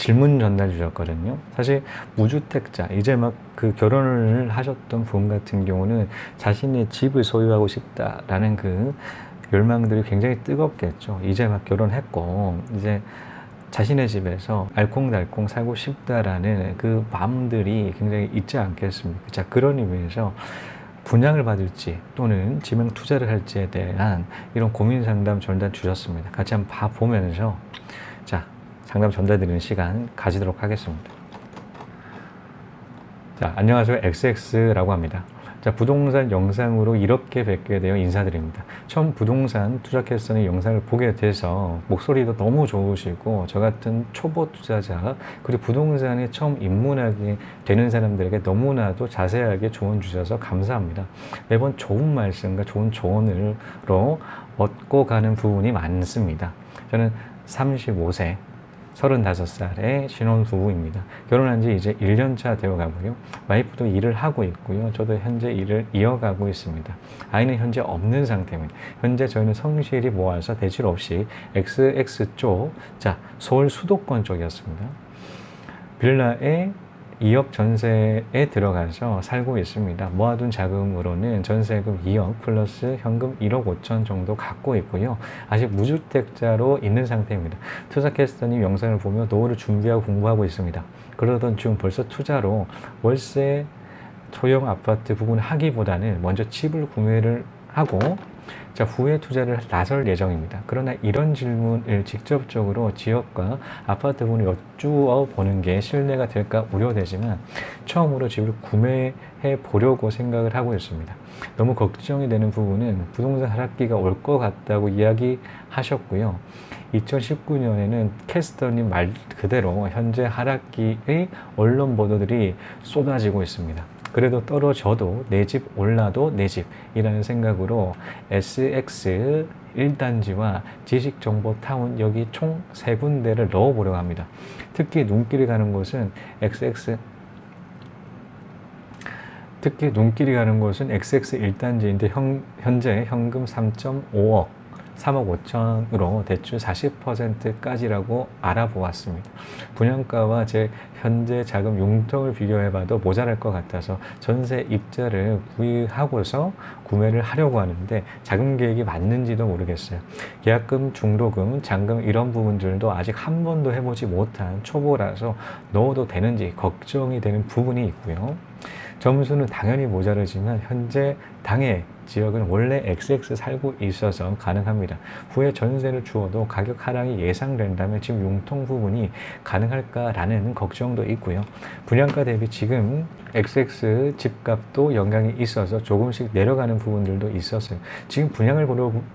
질문 전달 주셨거든요. 사실 무주택자, 이제 막 그 결혼을 하셨던 분 같은 경우는 자신의 집을 소유하고 싶다라는 그 열망들이 굉장히 뜨겁겠죠. 이제 막 결혼했고 이제 자신의 집에서 알콩달콩 살고 싶다라는 그 마음들이 굉장히 있지 않겠습니까? 자, 그런 의미에서 분양을 받을지 또는 지명 투자를 할지에 대한 이런 고민 상담 전달 주셨습니다. 같이 한번 봐보면서 자, 상담 전달드리는 시간 가지도록 하겠습니다. 자, 안녕하세요. XX라고 합니다. 자, 부동산 영상으로 이렇게 뵙게 되어 인사드립니다. 처음 부동산 투자 캐스터의 영상을 보게 돼서 목소리도 너무 좋으시고 저 같은 초보 투자자 그리고 부동산에 처음 입문하게 되는 사람들에게 너무나도 자세하게 조언 주셔서 감사합니다. 매번 좋은 말씀과 좋은 조언으로 얻고 가는 부분이 많습니다. 저는 35세 35살의 신혼부부입니다. 결혼한 지 이제 1년차 되어 가고요. 와이프도 일을 하고 있고요. 저도 현재 일을 이어가고 있습니다. 아이는 현재 없는 상태입니다. 현재 저희는 성실히 모아서 대출 없이 XX 쪽, 자, 서울 수도권 쪽이었습니다. 빌라에 2억 전세에 들어가서 살고 있습니다. 모아둔 자금으로는 전세금 2억 플러스 현금 1억 5천 정도 갖고 있고요. 아직 무주택자로 있는 상태입니다. 투자캐스터님 영상을 보며 노후를 준비하고 공부하고 있습니다. 그러던 중 벌써 투자로 월세 소형 아파트 부분을 하기보다는 먼저 집을 구매를 하고 자, 후에 투자를 나설 예정입니다. 그러나 이런 질문을 직접적으로 지역과 아파트 부분을 여쭈어 보는 게 신뢰가 될까 우려되지만 처음으로 집을 구매해 보려고 생각을 하고 있습니다. 너무 걱정이 되는 부분은 부동산 하락기가 올 것 같다고 이야기하셨고요. 2019년에는 캐스터님 말 그대로 현재 하락기의 언론 보도들이 쏟아지고 있습니다. 그래도 떨어져도 내 집 올라도 내 집이라는 생각으로 SX 1단지와 지식정보타운 여기 총 3군데를 넣어보려고 합니다. 특히 눈길이 가는 곳은 XX 1단지인데 현재 현금 3.5억 3억 5천으로 대출 40%까지라고 알아보았습니다. 분양가와 제 현재 자금 융통을 비교해봐도 모자랄 것 같아서 전세 입자를 구입하고서 구매를 하려고 하는데 자금 계획이 맞는지도 모르겠어요. 계약금, 중도금, 잔금 이런 부분들도 아직 한 번도 해보지 못한 초보라서 넣어도 되는지 걱정이 되는 부분이 있고요. 점수는 당연히 모자르지만 현재 당해 지역은 원래 XX 살고 있어서 가능합니다. 후에 전세를 주어도 가격 하락이 예상된다면 지금 융통 부분이 가능할까라는 걱정도 있고요. 분양가 대비 지금 XX 집값도 영향이 있어서 조금씩 내려가는 부분들도 있었어요. 지금 분양을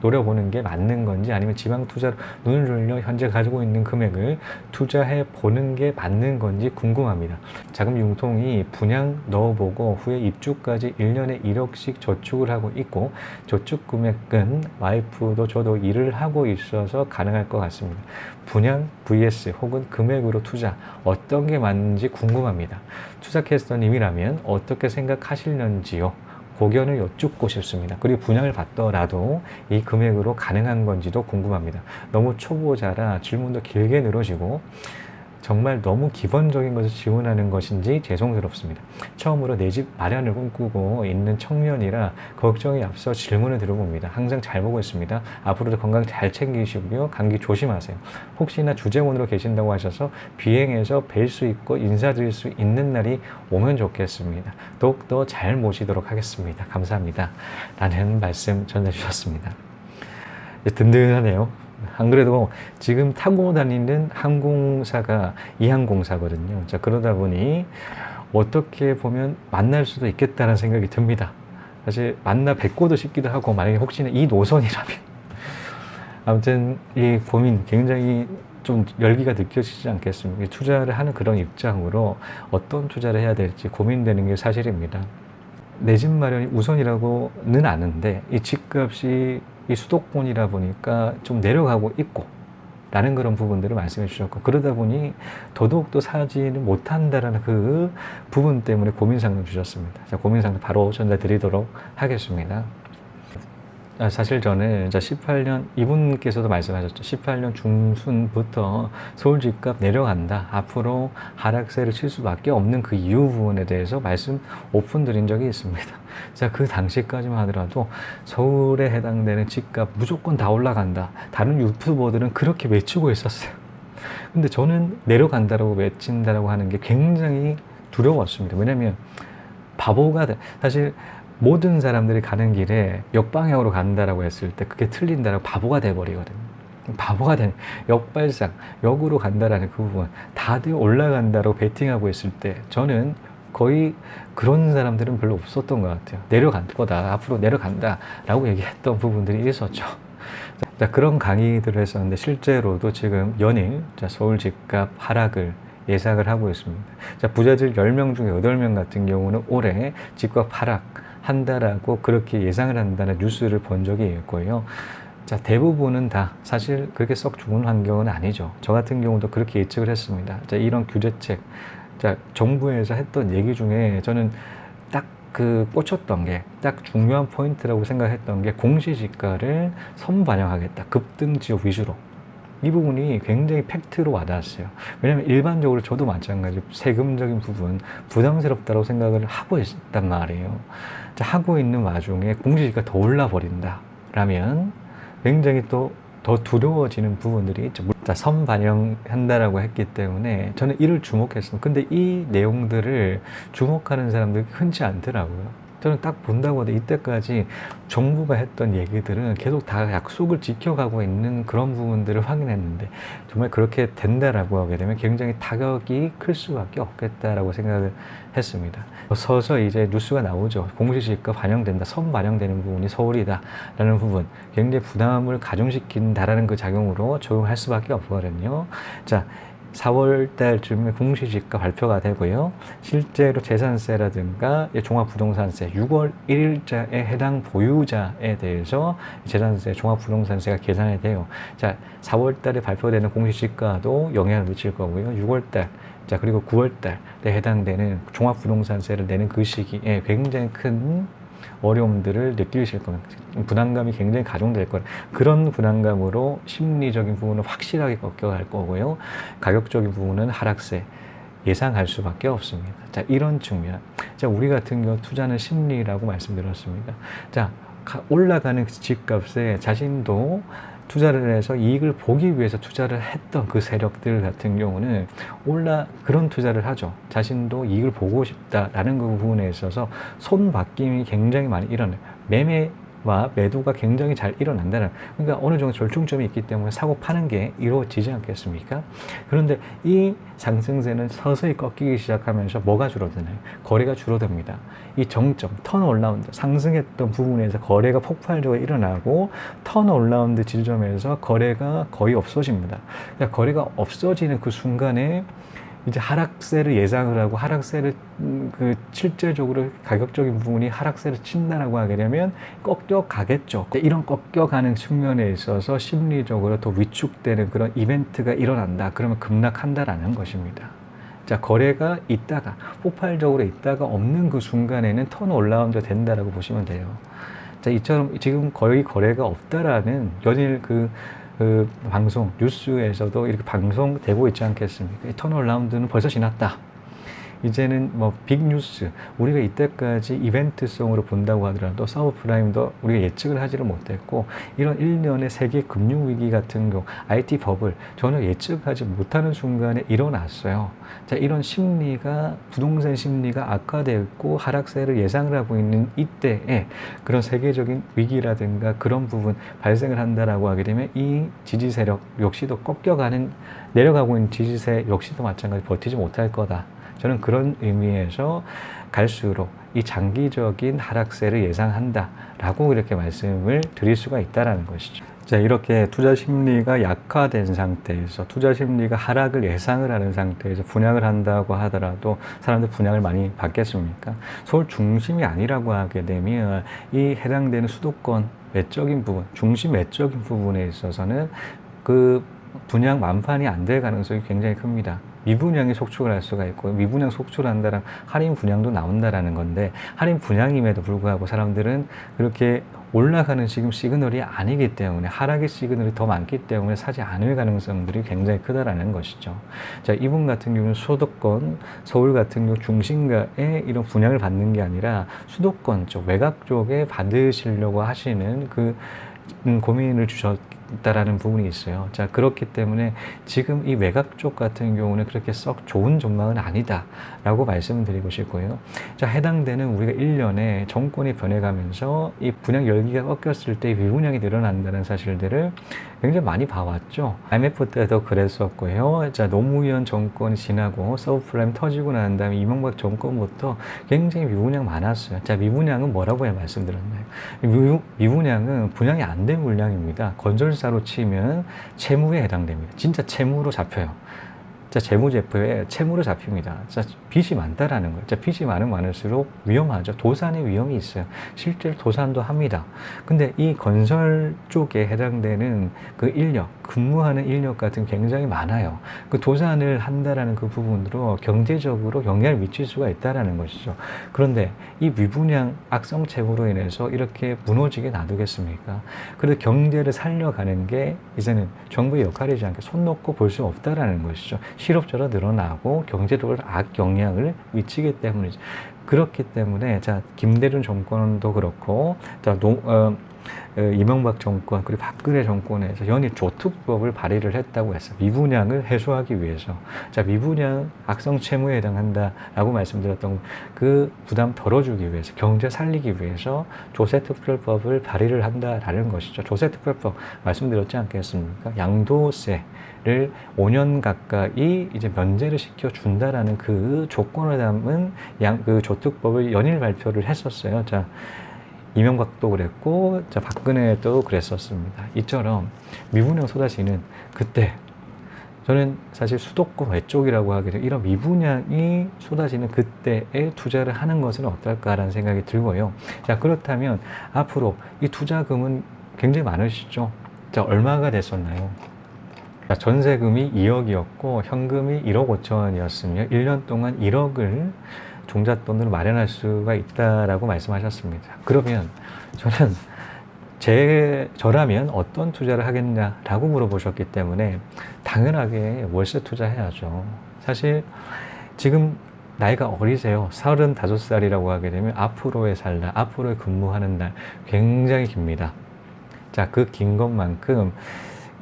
노려보는 게 맞는 건지 아니면 지방 투자로 눈을 돌려 현재 가지고 있는 금액을 투자해 보는 게 맞는 건지 궁금합니다. 자금 융통이 분양 넣어보고 후에 입주까지 1년에 1억씩 저축을 하고 있고 저축 금액은 와이프도 저도 일을 하고 있어서 가능할 것 같습니다. 분양 vs 혹은 금액으로 투자 어떤 게 맞는지 궁금합니다. 투자캐스터님이라면 어떻게 생각하시는지요? 고견을 여쭙고 싶습니다. 그리고 분양을 받더라도 이 금액으로 가능한 건지도 궁금합니다. 너무 초보자라 질문도 길게 늘어지고 정말 너무 기본적인 것을 질문하는 것인지 죄송스럽습니다. 처음으로 내 집 마련을 꿈꾸고 있는 청년이라 걱정이 앞서 질문을 드려봅니다. 항상 잘 보고 있습니다. 앞으로도 건강 잘 챙기시고요. 감기 조심하세요. 혹시나 주재원으로 계신다고 하셔서 비행해서 뵐 수 있고 인사드릴 수 있는 날이 오면 좋겠습니다. 더욱더 잘 모시도록 하겠습니다. 감사합니다. 라는 말씀 전해 주셨습니다. 든든하네요. 안 그래도 지금 타고 다니는 항공사가 이항공사거든요. 자, 그러다 보니 어떻게 보면 만날 수도 있겠다는 생각이 듭니다. 사실 만나 뵙고도 싶기도 하고 만약에 혹시나 이 노선이라면 아무튼 이 고민 굉장히 좀 열기가 느껴지지 않겠습니까? 투자를 하는 그런 입장으로 어떤 투자를 해야 될지 고민되는 게 사실입니다. 내 집 마련이 우선이라고는 아는데 이 집값이 이 수도권이라 보니까 좀 내려가고 있고 라는 그런 부분들을 말씀해 주셨고 그러다 보니 더더욱더 사지는 못한다라는 그 부분 때문에 고민 상담 주셨습니다. 자, 고민 상담 바로 전달 드리도록 하겠습니다. 사실 저는 18년, 이분께서도 말씀하셨죠. 18년 중순부터 서울 집값 내려간다. 앞으로 하락세를 칠 수밖에 없는 그 이유 부분에 대해서 말씀 오픈 드린 적이 있습니다. 자, 그 당시까지만 하더라도 서울에 해당되는 집값 무조건 다 올라간다. 다른 유튜버들은 그렇게 외치고 있었어요. 근데 저는 내려간다라고 외친다라고 하는 게 굉장히 두려웠습니다. 왜냐면 사실 모든 사람들이 가는 길에 역방향으로 간다라고 했을 때 그게 틀린다라고 바보가 돼버리거든요. 역발상, 역으로 간다라는 그 부분, 다들 올라간다라고 베팅하고 있을 때 저는 거의 그런 사람들은 별로 없었던 것 같아요. 내려갈 거다, 앞으로 내려간다 라고 얘기했던 부분들이 있었죠. 자, 그런 강의들을 했었는데 실제로도 지금 연일 서울 집값 하락을 예상을 하고 있습니다. 자, 부자들 10명 중에 8명 같은 경우는 올해 집값 하락한다라고 그렇게 예상을 한다는 뉴스를 본 적이 있고요. 자, 대부분은 다 사실 그렇게 썩 좋은 환경은 아니죠. 저 같은 경우도 그렇게 예측을 했습니다. 자, 이런 규제책, 자, 정부에서 했던 얘기 중에 저는 딱 꽂혔던 게, 딱 중요한 포인트라고 생각했던 게 공시지가를 선반영하겠다. 급등 지역 위주로. 이 부분이 굉장히 팩트로 와닿았어요. 왜냐하면 일반적으로 저도 마찬가지로 세금적인 부분 부담스럽다고 생각을 하고 있단 말이에요. 자, 하고 있는 와중에 공시지가 더 올라버린다 라면 굉장히 또 더 두려워지는 부분들이 있죠. 자, 선반영한다라고 했기 때문에 저는 이를 주목했습니다. 근데 이 내용들을 주목하는 사람들이 흔치 않더라고요. 저는 딱 본다고 해도 이때까지 정부가 했던 얘기들은 계속 다 약속을 지켜가고 있는 그런 부분들을 확인했는데 정말 그렇게 된다라고 하게 되면 굉장히 타격이 클 수밖에 없겠다라고 생각을 했습니다. 서서 이제 뉴스가 나오죠. 공시지가 반영된다, 선반영되는 부분이 서울이다라는 부분, 굉장히 부담을 가중시킨다라는 그 작용으로 적용할 수밖에 없거든요. 자, 4월 달쯤에 공시지가 발표가 되고요. 실제로 재산세라든가 종합부동산세 6월 1일자에 해당 보유자에 대해서 재산세, 종합부동산세가 계산이 돼요. 자, 4월 달에 발표되는 공시지가도 영향을 미칠 거고요. 6월 달, 자, 그리고 9월 달에 해당되는 종합부동산세를 내는 그 시기에 굉장히 큰 어려움들을 느끼실 겁니다. 부담감이 굉장히 가중될 거예요. 그런 부담감으로 심리적인 부분은 확실하게 꺾여갈 거고요. 가격적인 부분은 하락세 예상할 수밖에 없습니다. 자, 이런 측면. 자, 우리 같은 경우 투자는 심리라고 말씀드렸습니다. 자, 올라가는 집값에 자신도 투자를 해서 이익을 보기 위해서 투자를 했던 그 세력들 같은 경우는 그런 투자를 하죠. 자신도 이익을 보고 싶다라는 그 부분에 있어서 손바뀜이 굉장히 많이 일어나요. 매매와 매도가 굉장히 잘 일어난다는, 그러니까 어느 정도 절충점이 있기 때문에 사고 파는 게 이루어지지 않겠습니까? 그런데 이 상승세는 서서히 꺾이기 시작하면서 뭐가 줄어드나요? 거래가 줄어듭니다. 이 정점, 턴어라운드, 상승했던 부분에서 거래가 폭발적으로 일어나고 턴어라운드 지점에서 거래가 거의 없어집니다. 그러니까 거래가 없어지는 그 순간에 이제 하락세를 예상을 하고 하락세를 실제적으로 가격적인 부분이 하락세를 친다라고 하게 되면 꺾여가겠죠. 이런 꺾여가는 측면에 있어서 심리적으로 더 위축되는 그런 이벤트가 일어난다. 그러면 급락한다라는 것입니다. 자, 거래가 있다가 폭발적으로 있다가 없는 그 순간에는 턴어라운드 된다라고 보시면 돼요. 자, 이처럼 지금 거의 거래가 없다라는 연일 방송, 뉴스에서도 이렇게 방송되고 있지 않겠습니까? 이 턴어라운드는 벌써 지났다. 이제는 뭐 빅뉴스, 우리가 이때까지 이벤트성으로 본다고 하더라도 서브프라임도 우리가 예측을 하지를 못했고, 이런 1년의 세계 금융위기 같은 경우, IT 버블, 전혀 예측하지 못하는 순간에 일어났어요. 자, 이런 심리가, 부동산 심리가 악화되었고 하락세를 예상을 하고 있는 이때에 그런 세계적인 위기라든가 그런 부분 발생을 한다라고 하게 되면 이 지지 세력 역시도 내려가고 있는 지지세 역시도 마찬가지 버티지 못할 거다. 저는 그런 의미에서 갈수록 이 장기적인 하락세를 예상한다라고 이렇게 말씀을 드릴 수가 있다는 것이죠. 자, 이렇게 투자 심리가 약화된 상태에서, 투자 심리가 하락을 예상을 하는 상태에서 분양을 한다고 하더라도 사람들 분양을 많이 받겠습니까? 서울 중심이 아니라고 하게 되면 이 해당되는 수도권 외적인 부분, 중심 외적인 부분에 있어서는 그 분양 완판이 안 될 가능성이 굉장히 큽니다. 미분양이 속출을 할 수가 있고, 미분양 속출을 한다면 할인 분양도 나온다라는 건데, 할인 분양임에도 불구하고 사람들은 그렇게 올라가는 지금 시그널이 아니기 때문에, 하락의 시그널이 더 많기 때문에 사지 않을 가능성들이 굉장히 크다라는 것이죠. 자, 이분 같은 경우는 수도권, 서울 같은 경우 중심가에 이런 분양을 받는 게 아니라 수도권 쪽, 외곽 쪽에 받으시려고 하시는 그 고민을 주셨다라는 부분이 있어요. 자, 그렇기 때문에 지금 이 외곽 쪽 같은 경우는 그렇게 썩 좋은 전망은 아니다 라고 말씀을 드리고 싶고요. 자, 해당되는 우리가 1년에 정권이 변해가면서 이 분양 열기가 꺾였을 때 미분양이 늘어난다는 사실들을 굉장히 많이 봐왔죠. IMF 때도 그랬었고요. 자, 노무현 정권이 지나고 서브프라임 터지고 난 다음에 이명박 정권부터 굉장히 미분양 많았어요. 자, 미분양은 뭐라고 말씀드렸나요? 미분양은 분양이 안 된 물량입니다. 건설사로 치면 채무에 해당됩니다. 진짜 채무로 잡혀요. 자, 재무제표에 채무로 잡힙니다. 자, 빚이 많다라는 거예요. 자, 빚이 많을수록 위험하죠. 도산의 위험이 있어요. 실제로 도산도 합니다. 근데 이 건설 쪽에 해당되는 그 인력, 근무하는 인력 같은 굉장히 많아요. 그 도산을 한다라는 그 부분으로 경제적으로 영향을 미칠 수가 있다라는 것이죠. 그런데 이 미분양 악성 채무로 인해서 이렇게 무너지게 놔두겠습니까? 그래도 경제를 살려가는 게 이제는 정부의 역할이지 않게 손 놓고 볼 수 없다라는 것이죠. 실업자가 늘어나고 경제적으로 악영향을 미치기 때문이죠. 그렇기 때문에 자, 김대중 정권도 그렇고, 자, 이명박 정권 그리고 박근혜 정권에서 연일 조특법을 발의를 했다고 했어요. 미분양을 해소하기 위해서. 자, 미분양 악성 채무에 해당한다라고 말씀드렸던 그 부담 덜어주기 위해서, 경제 살리기 위해서 조세특별법을 발의를 한다라는 것이죠. 조세특별법 말씀드렸지 않겠습니까? 양도세를 5년 가까이 이제 면제를 시켜준다라는 그 조건을 담은 그 조특법을 연일 발표를 했었어요. 자, 이명박도 그랬고, 자, 박근혜도 그랬었습니다. 이처럼 미분양 쏟아지는 그때, 저는 사실 수도권 외쪽이라고 하게 되면 이런 미분양이 쏟아지는 그때에 투자를 하는 것은 어떨까라는 생각이 들고요. 자, 그렇다면 앞으로 이 투자금은 굉장히 많으시죠? 자, 얼마가 됐었나요? 자, 전세금이 2억이었고 현금이 1억 5천원이었으며 1년 동안 1억을 종잣돈으로 마련할 수가 있다라고 말씀하셨습니다. 그러면 저는 저라면 어떤 투자를 하겠냐라고 물어보셨기 때문에 당연하게 월세 투자해야죠. 사실 지금 나이가 어리세요. 35살이라고 하게 되면 앞으로의 살 날, 앞으로의 근무하는 날 굉장히 깁니다. 자, 그 긴 것만큼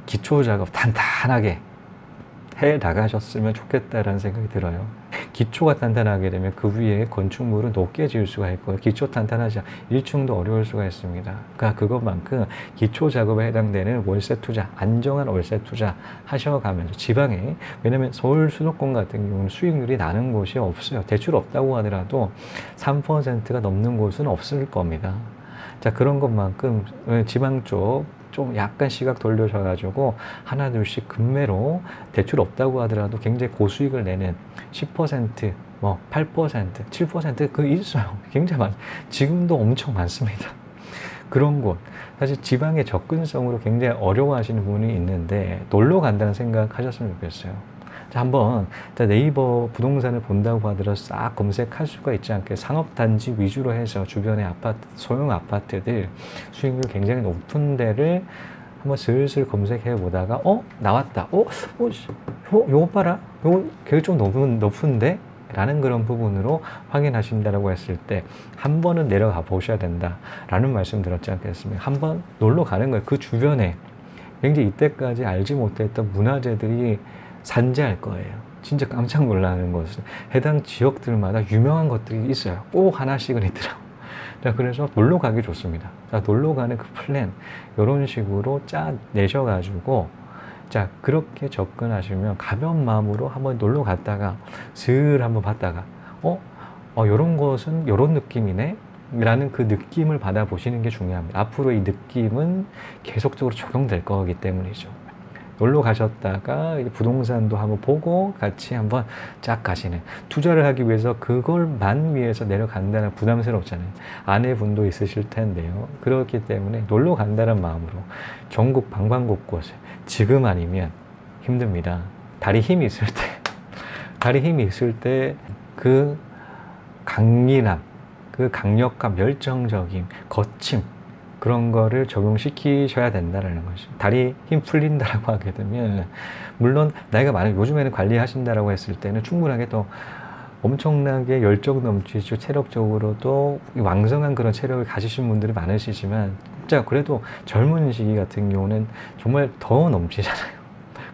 기초 작업 단단하게 해 나가셨으면 좋겠다라는 생각이 들어요. 기초가 단단하게 되면 그 위에 건축물은 높게 지을 수가 있고요. 기초 단단하지 않으면 1층도 어려울 수가 있습니다. 그러니까 그것만큼 기초 작업에 해당되는 월세 투자, 안정한 월세 투자 하셔가면서 지방에, 왜냐면 서울 수도권 같은 경우는 수익률이 나는 곳이 없어요. 대출 없다고 하더라도 3%가 넘는 곳은 없을 겁니다. 자, 그런 것만큼 지방 쪽 좀 약간 시각 돌려셔가지고 하나 둘씩 급매로 대출 없다고 하더라도 굉장히 고수익을 내는 10%, 뭐 8%, 7% 그 있어요. 굉장히 지금도 엄청 많습니다. 그런 곳, 사실 지방의 접근성으로 굉장히 어려워하시는 분이 있는데 놀러 간다는 생각 하셨으면 좋겠어요. 자, 한번 네이버 부동산을 본다고 하더라도 싹 검색할 수가 있지 않게 상업단지 위주로 해서 주변의 아파트, 소형 아파트들 수익률 굉장히 높은 데를 한번 슬슬 검색해 보다가 나왔다. 요거 봐라. 요거 계획 좀 높은데? 라는 그런 부분으로 확인하신다라고 했을 때 한 번은 내려가 보셔야 된다라는 말씀 드렸지 않겠습니까? 한번 놀러 가는 거예요. 그 주변에 굉장히 이때까지 알지 못했던 문화재들이 산재할 거예요. 진짜 깜짝 놀라는 것은 해당 지역들마다 유명한 것들이 있어요. 꼭 하나씩은 있더라고요. 자, 그래서 놀러 가기 좋습니다. 자, 놀러 가는 그 플랜, 이런 식으로 짜내셔가지고, 자, 그렇게 접근하시면 가벼운 마음으로 한번 놀러 갔다가, 슬 한번 봤다가, 요런 것은 요런 느낌이네? 라는 그 느낌을 받아보시는 게 중요합니다. 앞으로 이 느낌은 계속적으로 적용될 거기 때문이죠. 놀러 가셨다가 부동산도 한번 보고 같이 한번 쫙 가시는, 투자를 하기 위해서 그걸만 위해서 내려간다는 부담스럽잖아요. 아내분도 있으실 텐데요. 그렇기 때문에 놀러 간다는 마음으로 전국 방방곳곳에, 지금 아니면 힘듭니다. 다리 힘이 있을 때 발이 힘이 있을 때 그 강인함, 그 강력함, 열정적인 거침, 그런 거를 적용시키셔야 된다는 것이죠. 다리 힘 풀린다라고 하게 되면, 물론 나이가 많은, 요즘에는 관리하신다라고 했을 때는 충분하게 또 엄청나게 열정 넘치시고 체력적으로도 왕성한 그런 체력을 가지신 분들이 많으시지만, 진짜 그래도 젊은 시기 같은 경우는 정말 더 넘치잖아요.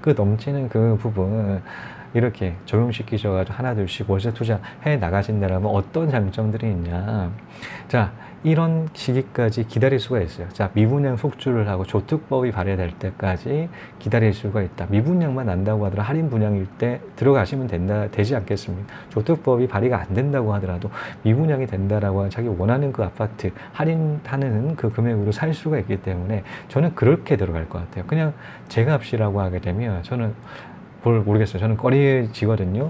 그 넘치는 그 부분 이렇게 적용시키셔가지고 하나둘씩 월세 투자해 나가신다면 어떤 장점들이 있냐. 자, 이런 시기까지 기다릴 수가 있어요. 자, 미분양 속주를 하고 조특법이 발효될 때까지 기다릴 수가 있다. 미분양만 난다고 하더라도 할인 분양일 때 들어가시면 되지 않겠습니까? 조특법이 발의가 안 된다고 하더라도 미분양이 된다라고 하면 자기 원하는 그 아파트 할인하는 그 금액으로 살 수가 있기 때문에 저는 그렇게 들어갈 것 같아요. 그냥 제 값이라고 하게 되면 저는 모르겠어요. 저는 꺼려지거든요.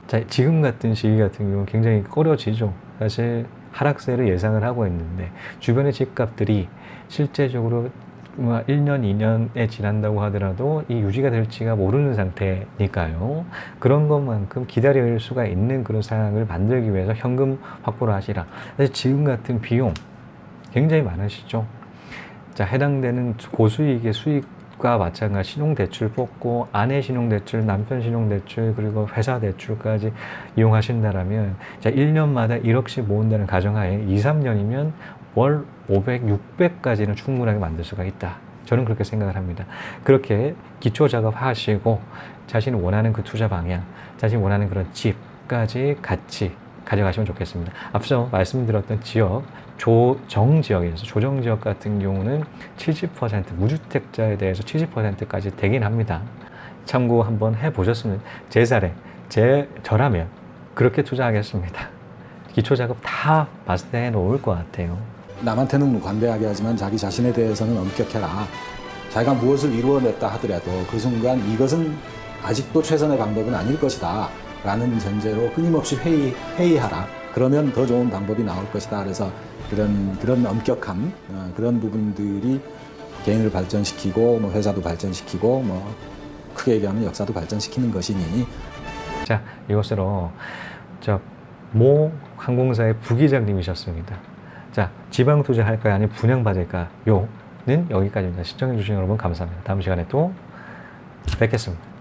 자, 지금 같은 시기 같은 경우는 굉장히 꺼려지죠. 사실 하락세를 예상을 하고 있는데 주변의 집값들이 실제적으로 1년, 2년에 지난다고 하더라도 이 유지가 될지가 모르는 상태니까요. 그런 것만큼 기다릴 수가 있는 그런 상황을 만들기 위해서 현금 확보를 하시라. 사실 지금 같은 비용 굉장히 많으시죠. 자, 해당되는 고수익의 수익과 마찬가지 신용대출 뽑고 아내 신용대출, 남편 신용대출, 그리고 회사 대출까지 이용하신다라면 자, 1년마다 1억씩 모은다는 가정하에 2, 3년이면 월 500, 600까지는 충분하게 만들 수가 있다. 저는 그렇게 생각을 합니다. 그렇게 기초 작업하시고 자신이 원하는 그 투자 방향, 자신이 원하는 그런 집까지 같이 가져가시면 좋겠습니다. 앞서 말씀드렸던 지역, 조정지역에서 조정지역 같은 경우는 70% 무주택자에 대해서 70%까지 되긴 합니다. 참고 한번 해보셨으면 저라면 그렇게 투자하겠습니다. 기초작업 다 마스터해 놓을 것 같아요. 남한테는 관대하게 하지만 자기 자신에 대해서는 엄격해라. 자기가 무엇을 이루어냈다 하더라도 그 순간 이것은 아직도 최선의 방법은 아닐 것이다 라는 전제로 끊임없이 회의하라. 그러면 더 좋은 방법이 나올 것이다. 그래서 그런 엄격함, 그런 부분들이 개인을 발전시키고 뭐 회사도 발전시키고 뭐 크게 얘기하면 역사도 발전시키는 것이니. 자, 이것으로 모 항공사의 부기장님이셨습니다. 자, 지방 투자할까요? 아니면 분양받을까요?는 여기까지입니다. 시청해주신 여러분 감사합니다. 다음 시간에 또 뵙겠습니다.